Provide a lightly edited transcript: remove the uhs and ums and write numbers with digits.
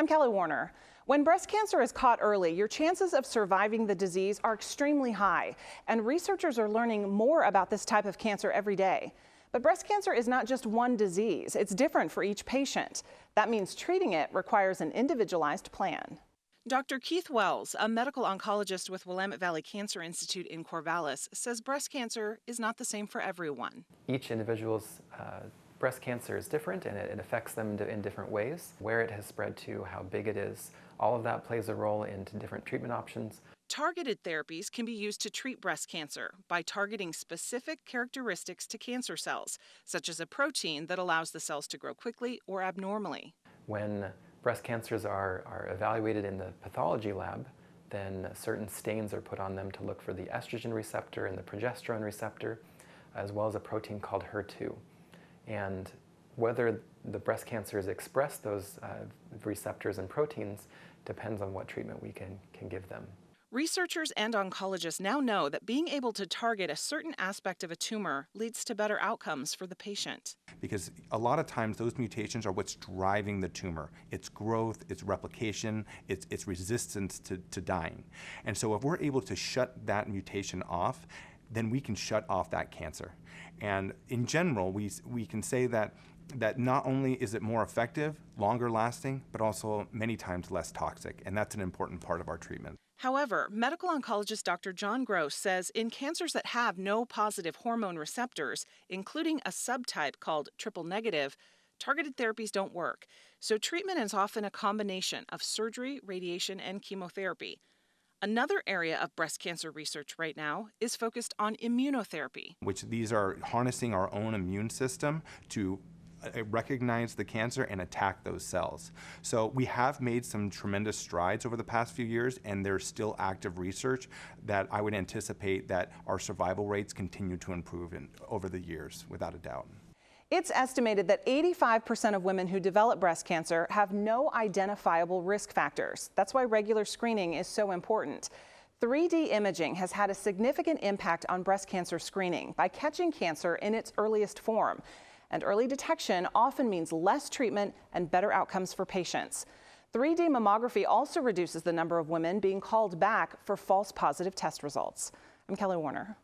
I'm Kelly Warner. When breast cancer is caught early, your chances of surviving the disease are extremely high, and researchers are learning more about this type of cancer every day. But breast cancer is not just one disease. It's different for each patient. That means treating it requires an individualized plan. Dr. Keith Wells, a medical oncologist with Willamette Valley Cancer Institute in Corvallis, says breast cancer is not the same for everyone. Each individual's breast cancer is different, and it affects them in different ways. Where it has spread to, how big it is, all of that plays a role into different treatment options. Targeted therapies can be used to treat breast cancer by targeting specific characteristics to cancer cells, such as a protein that allows the cells to grow quickly or abnormally. When breast cancers are evaluated in the pathology lab, then certain stains are put on them to look for the estrogen receptor and the progesterone receptor, as well as a protein called HER2. And whether the breast cancers express those receptors and proteins depends on what treatment we can give them. Researchers and oncologists now know that being able to target a certain aspect of a tumor leads to better outcomes for the patient. Because a lot of times those mutations are what's driving the tumor. Its growth, its replication, its resistance to dying. And so if we're able to shut that mutation off, then we can shut off that cancer. And in general, we can say that not only is it more effective, longer lasting, but also many times less toxic. And that's an important part of our treatment. However, medical oncologist Dr. Jon Gross says in cancers that have no positive hormone receptors, including a subtype called triple negative, targeted therapies don't work. So treatment is often a combination of surgery, radiation, and chemotherapy. Another area of breast cancer research right now is focused on immunotherapy. Which these are harnessing our own immune system to recognize the cancer and attack those cells. So we have made some tremendous strides over the past few years, and there's still active research that I would anticipate that our survival rates continue to improve over the years, without a doubt. It's estimated that 85% of women who develop breast cancer have no identifiable risk factors. That's why regular screening is so important. 3D imaging has had a significant impact on breast cancer screening by catching cancer in its earliest form. And early detection often means less treatment and better outcomes for patients. 3D mammography also reduces the number of women being called back for false positive test results. I'm Kelly Warner.